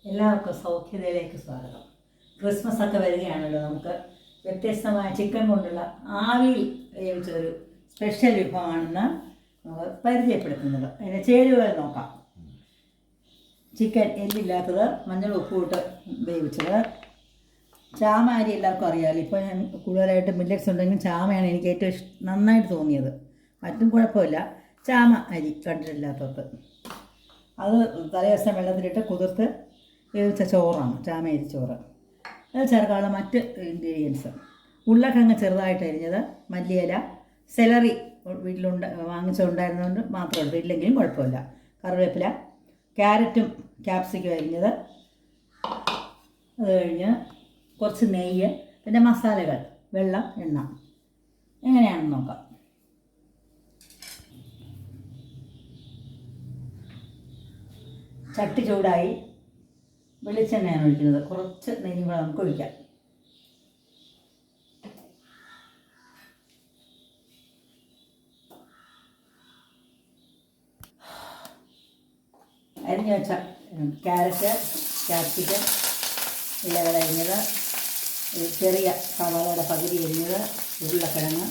എല്ലാവർക്കും സൗഖ്യതയിലേക്ക് സ്വാഗതം. ക്രിസ്മസ് ഒക്കെ വരികയാണല്ലോ. നമുക്ക് വ്യത്യസ്തമായ ചിക്കൻ കൊണ്ടുള്ള ആവിയിൽ വേവിച്ചൊരു സ്പെഷ്യൽ വിഭവമാണെന്ന് നമുക്ക് പരിചയപ്പെടുത്തുന്നത്. അതിൻ്റെ ചേരുവകൾ നോക്കാം. ചിക്കൻ എല്ലില്ലാത്തത്, മഞ്ഞൾ ഉപ്പുമിട്ട് വേവിച്ചത്, ചാമ അരി എല്ലാവർക്കും അറിയാമല്ലോ. ഇപ്പോൾ ഞാൻ കൂടുതലായിട്ട് മില്ലറ്റ്സ് ഉണ്ടെങ്കിലും ചാമയാണ് എനിക്ക് ഏറ്റവും നന്നായിട്ട് തോന്നിയത്. മറ്റും കുഴപ്പമില്ല. ചാമ അരി കണ്ടിട്ടില്ലാത്തത് അത് തലേദിവസം വെള്ളത്തിലിട്ട് കുതിർത്ത് വേവിച്ച ചോറാണ് ചാമ അരി ചോറ്. അത് ചേർക്കാനുള്ള മറ്റ് ഇൻഗ്രീഡിയൻസ്: ഉരുളക്കിഴങ്ങ് ചെറുതായിട്ട് അരിഞ്ഞത്, മല്ലിയില, സെലറി വാങ്ങിച്ചുണ്ടായിരുന്നതുകൊണ്ട് മാത്രം എടുത്തു, ഇല്ലെങ്കിലും കുഴപ്പമില്ല, കറിവേപ്പില, ക്യാരറ്റും ക്യാപ്സിക്കും അരിഞ്ഞത്, അത് കഴിഞ്ഞ് കുറച്ച് നെയ്യ്, പിന്നെ മസാലകൾ വെള്ളം, എണ്ണ. എങ്ങനെയാണെന്ന് നോക്കാം. ചട്ടി ചൂടായി, വെളിച്ചെണ്ണയാണ് ഒഴിക്കുന്നത്. കുറച്ച് നെയ്യും കൂടെ നമുക്ക് ഒഴിക്കാം. അരിഞ്ഞു വെച്ച ക്യാരറ്റ്, ക്യാപ്സിക്കം, ഇലകൾ അരിഞ്ഞത്, ചെറിയ സവാളയുടെ പകുതി അരിഞ്ഞത്, ഉരുളക്കിഴങ്ങ്,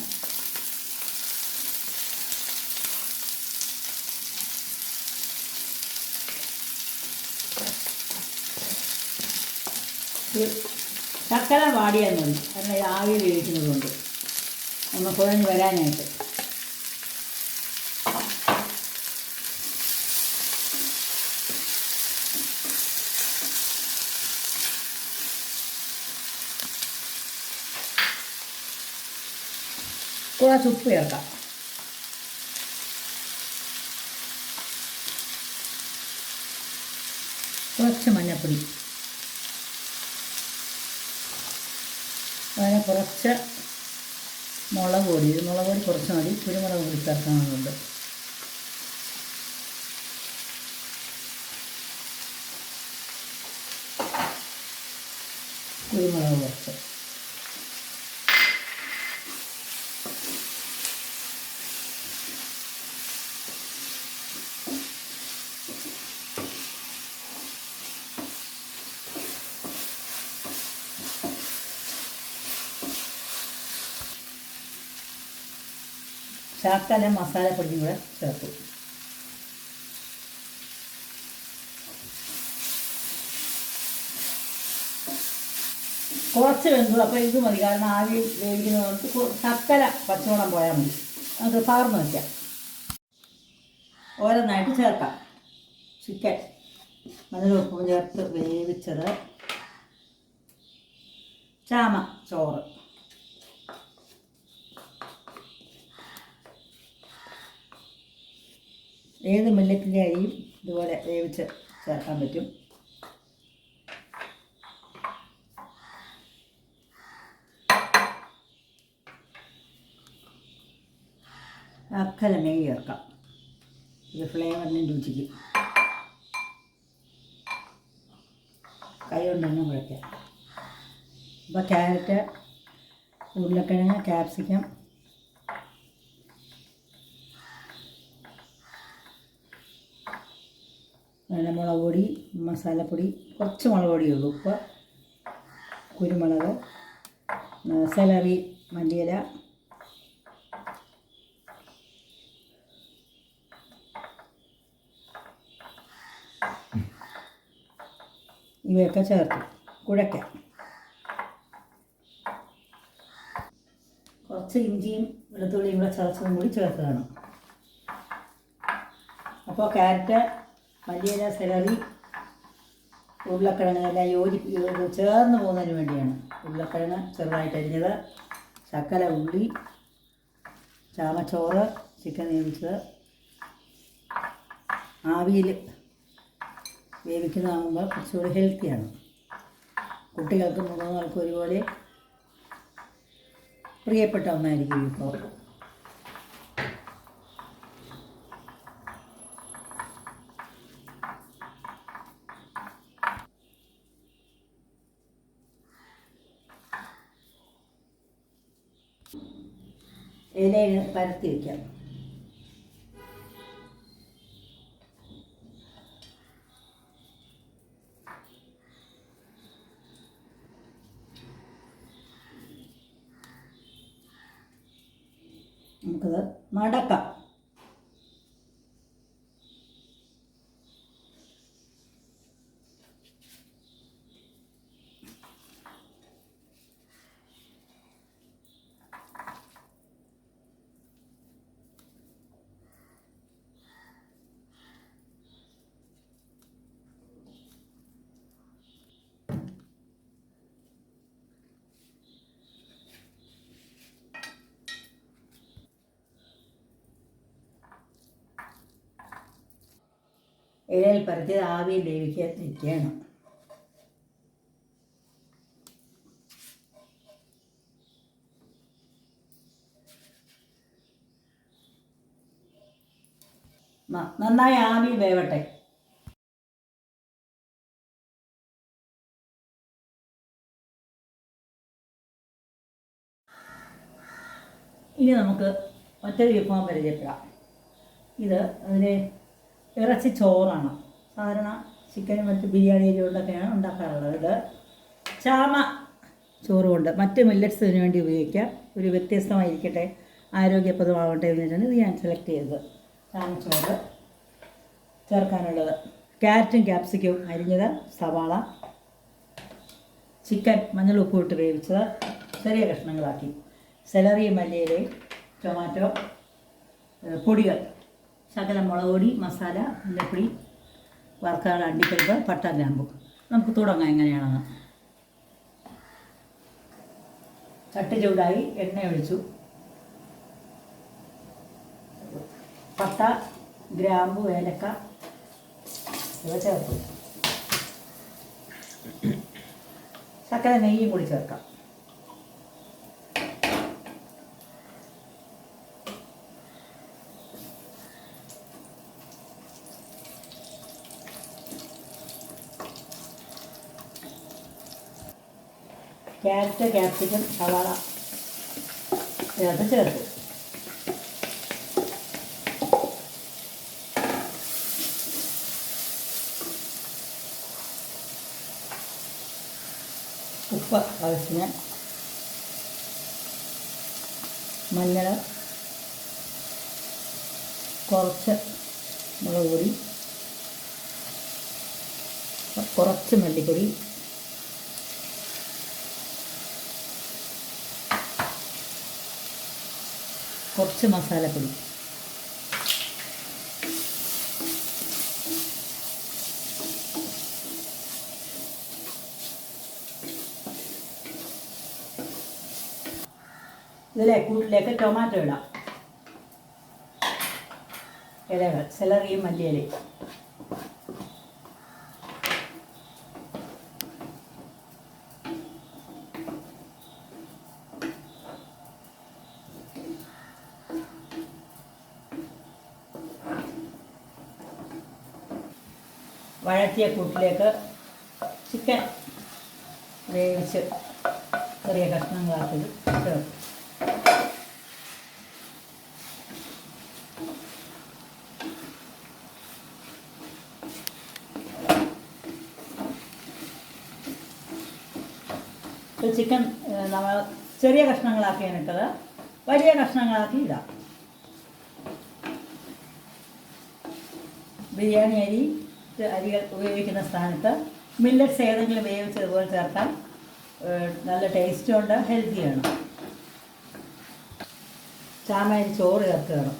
ശർക്കര വാടിയാൽ മതി, കാരണം ഇത് ആവിയിൽ വേവിക്കുന്നതുകൊണ്ട് ഒന്ന് കുഴഞ്ഞ് വരാനായിട്ട്. കുറച്ച് ഉപ്പ് ചേർക്കാം. കുറച്ച് മഞ്ഞൾപ്പൊടി, അതിന് കുറച്ച് മുളക് പൊടി കുറച്ച് മതി, കുരുമുളക് പൊടി ചേർക്കാനുണ്ട്. കുരുമുളക് കുറച്ച്, ശർക്കര മസാലപ്പൊടിയും കൂടെ ചേർത്തു. കുറച്ച് വെന്തു, അപ്പോൾ ഇത് മതി, കാരണം ആവിയിൽ വേവിക്കുന്നതുകൊണ്ട് ശർക്കര പച്ചവെള്ളം പോയാൽ മതി. നമുക്ക് പകർന്ന് വയ്ക്കാം. ഓരോന്നായിട്ട് ചേർക്കാം. ചിക്കൻ മഞ്ഞൾ ഉപ്പും ചേർത്ത് വേവിച്ചത്, ചാമ ചോറ്, ഏത് മില്ലറ്റിൻ്റെ അരിയും ഇതുപോലെ വേവിച്ച് ചേർക്കാൻ പറ്റും. അക്കല നെയ്യ് ചേർക്കാം, ഇത് ഫ്ലേവറിനും രുചിക്കും. കൈ കൊണ്ട് തന്നെ കുഴയ്ക്കാം. അപ്പോൾ ക്യാരറ്റ്, ഉരുളക്കിഴങ്ങ്, ക്യാപ്സിക്കം, പിന്നെ മുളക് പൊടി, മസാലപ്പൊടി, കുറച്ച് മുളക് പൊടിയുള്ളൂ, ഉപ്പ്, കുരുമുളക്, സെലറി, മല്ലിയില, ഇവയൊക്കെ ചേർത്ത് കുഴയ്ക്കാം. കുറച്ച് ഇഞ്ചിയും വെളുത്തുള്ളിയും കൂടെ ചതച്ചതും കൂടി ചേർത്ത് വേണം. അപ്പോൾ ക്യാരറ്റ്, മല്ലിയില, സെലറി, ഉരുളക്കിഴങ്ങ് എല്ലാം ചേർന്ന് പോകുന്നതിന് വേണ്ടിയാണ്. ഉരുളക്കിഴങ്ങ് ചെറുതായിട്ട് അരിഞ്ഞത്, ശർക്കര, ഉള്ളി, ചാമച്ചോറ്, ചിക്കൻ വേവിച്ചത്. ആവിയിൽ വേവിക്കുന്നതാകുമ്പോൾ കുറച്ചുകൂടി ഹെൽത്തിയാണ്. കുട്ടികൾക്കും മുതിർന്നവർക്കും ഒരുപോലെ പ്രിയപ്പെട്ട ഒന്നായിരിക്കും ഇപ്പോൾ. ഇലയിൽ പരത്തി വയ്ക്കാം. നമുക്കത് മടക്കാം. ഇലയിൽ പരത്തിയത് ആവിയിൽ വേവിക്കാൻ വെക്കണം. നന്നായി ആവിയിൽ വേവട്ടെ. ഇനി നമുക്ക് മറ്റൊരു വിഭവം പരിചയപ്പെടാം. ഇത് അതിന് ഇറച്ചി ചോറാണ്. സാധാരണ ചിക്കനും മറ്റ് ബിരിയാണിയിലൂടെയൊക്കെയാണ് ഉണ്ടാക്കാറുള്ളത്. ഇത് ചാമ ചോറ് കൊണ്ട് മറ്റ് മില്ലറ്റ്സിന് വേണ്ടി ഉപയോഗിക്കാം. ഒരു വ്യത്യസ്തമായിരിക്കട്ടെ, ആരോഗ്യപ്രദമാവട്ടെ എന്നിട്ടാണ് ഇത് ഞാൻ സെലക്ട് ചെയ്തത്. ചാമച്ചോറ് ചേർക്കാനുള്ളത് ക്യാരറ്റും ക്യാപ്സിക്കവും അരിഞ്ഞത്, സവാള, ചിക്കൻ മഞ്ഞൾ ഉപ്പ് ഇട്ട് വേവിച്ചത് ചെറിയ കഷ്ണങ്ങളാക്കി, സെലറി, മല്ലിയിലയും ടൊമാറ്റോ, പൊടികൾ, ശകലം മുളക് പൊടി, മസാല, മഞ്ഞൾപ്പൊടി, വറുക്കാനുള്ള അണ്ടിപ്പരിപ്പ്, പട്ട, ഗ്രാമ്പു. നമുക്ക് തുടങ്ങാം എങ്ങനെയാണെന്ന്. ചട്ടി ചൂടായി, എണ്ണ ഒഴിച്ചു. പട്ട, ഗ്രാമ്പു, ഏലക്ക ഇവ ചേർത്തു. ശകല നെയ്യും കൂടി ചേർക്കാം. ക്യാരറ്റ്, ക്യാപ്സിക്കം, സവാള ചേർത്ത് ഉപ്പ് ആവശ്യത്തിന്, മഞ്ഞൾ, കുറച്ച് മുളക് പൊടി, കുറച്ച് മല്ലിപ്പൊടി, കുറച്ച് മസാലപ്പൊടി, കൂട്ടിലേക്ക് ടൊമാറ്റോ ഇടാം. ഇലകൾ, സെലറിയും മല്ലിയിലയും. വഴറ്റിയ കൂട്ടിലേക്ക് ചിക്കൻ വേവിച്ച് ചെറിയ കഷ്ണങ്ങളാക്കി ചേർക്കും. ചിക്കൻ നമ്മൾ ചെറിയ കഷ്ണങ്ങളാക്കിയാണ് ഇട്ടത്. വലിയ കഷ്ണങ്ങളാക്കി ഇടാം. ബിരിയാണി അരികൾ ഉപയോഗിക്കുന്ന സ്ഥാനത്ത് മില്ലറ്റ്സ് ഏതെങ്കിലും വേവിച്ചതുപോലെ ചേർത്താൽ നല്ല ടേസ്റ്റും ഉണ്ട്, ഹെൽത്തിയാണ്. ചാമയരി ചോറ് ചേർക്കുകയാണ്.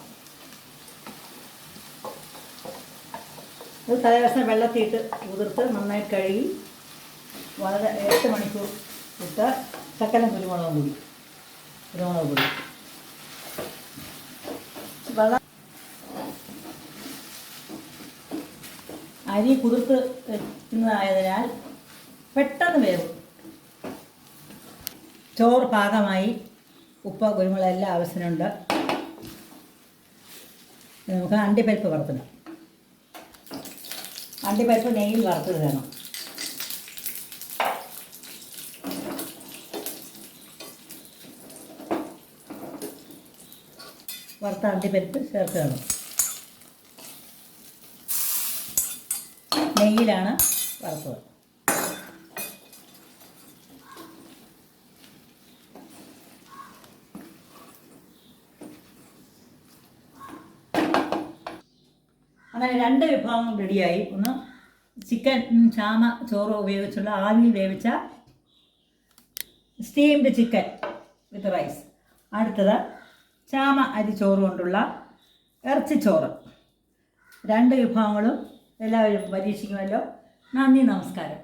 ഇത് തലേദിവസം വെള്ളത്തിയിട്ട് കുതിർത്ത് നന്നായി കഴുകി വളരെ 8 മണിക്കൂർ ഇട്ട് ശകലം കുരുമുളക് പൊടി അരി കുതിർത്ത് വെക്കുന്നതായതിനാൽ പെട്ടെന്ന് വേവും. ചോറ് പാകമായി. ഉപ്പ്, കുരുമുളക് എല്ലാം ആവശ്യമുണ്ട്. നമുക്ക് അണ്ടിപ്പരിപ്പ് വറുത്തിടാം. അണ്ടിപ്പരിപ്പ് നെയ്യിൽ വറുത്തത് വേണം. വറുത്ത അണ്ടിപ്പരിപ്പ് ചേർക്കുകയാണ്. നെയ്യിലാണ് വറുത്തത്. അങ്ങനെ 2 വിഭവങ്ങൾ റെഡിയായി. ഒന്ന് ചിക്കൻ ചാമ ചോറ് ഉപയോഗിച്ചുള്ള ആവിയിൽ വേവിച്ച സ്റ്റീംഡ് ചിക്കൻ വിത്ത് റൈസ്. അടുത്തത് ചാമ അരി ചോറ് കൊണ്ടുള്ള ഇറച്ചിച്ചോറ്. 2 വിഭവങ്ങളും എല്ലാവരും പരീക്ഷിക്കുമല്ലോ. നന്ദി, നമസ്കാരം.